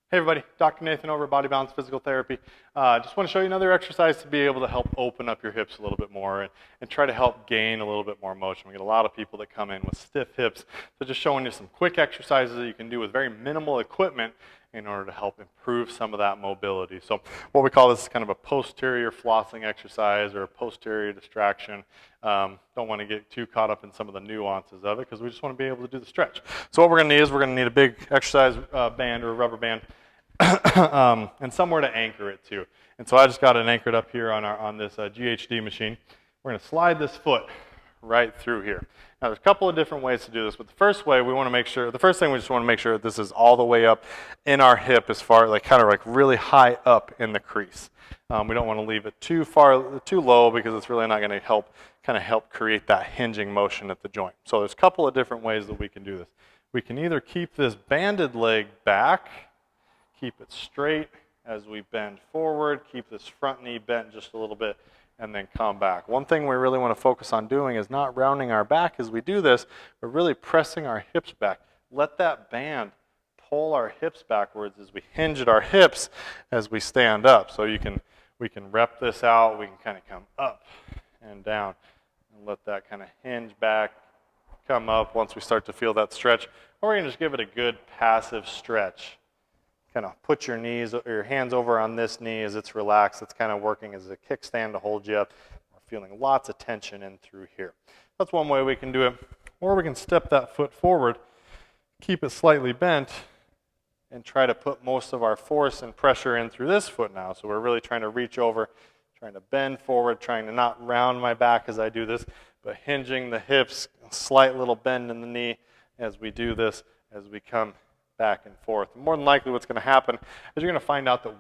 Hey everybody, Dr. Nathan over at Body Balance Physical Therapy. Just want to show you another exercise to be able to help open up your hips a little bit more and try to help gain a little bit more motion. We get a lot of people that come in with stiff hips, so just showing you some quick exercises that you can do with very minimal equipment in order to help improve some of that mobility. So what we call this is kind of a posterior flossing exercise or a posterior distraction. Don't want to get too caught up in some of the nuances of it because we just want to be able to do the stretch. So what we're going to need is we're going to need a big exercise band or a rubber band and somewhere to anchor it to. And so I just got it anchored up here on this GHD machine. We're going to slide this foot right through here. Now there's a couple of different ways to do this, but the first thing we just want to make sure that this is all the way up in our hip as far like kind of like really high up in the crease. We don't want to leave it too low because it's really not going to help create that hinging motion at the joint. So there's a couple of different ways that we can do this. We can either keep this banded leg back, keep it straight as we bend forward, keep this front knee bent just a little bit, and then come back. One thing we really want to focus on doing is not rounding our back as we do this, but really pressing our hips back. Let that band pull our hips backwards as we hinge at our hips as we stand up. So we can rep this out, we can kind of come up and down and let that kind of hinge back, come up once we start to feel that stretch. Or we're going to just give it a good passive stretch. Kind of put your hands over on this knee as it's relaxed. It's kind of working as a kickstand to hold you up. We're feeling lots of tension in through here. That's one way we can do it. Or we can step that foot forward, keep it slightly bent, and try to put most of our force and pressure in through this foot now. So we're really trying to reach over, trying to bend forward, trying to not round my back as I do this, but hinging the hips, a slight little bend in the knee as we do this, as we come back and forth. And more than likely what's going to happen is you're going to find out that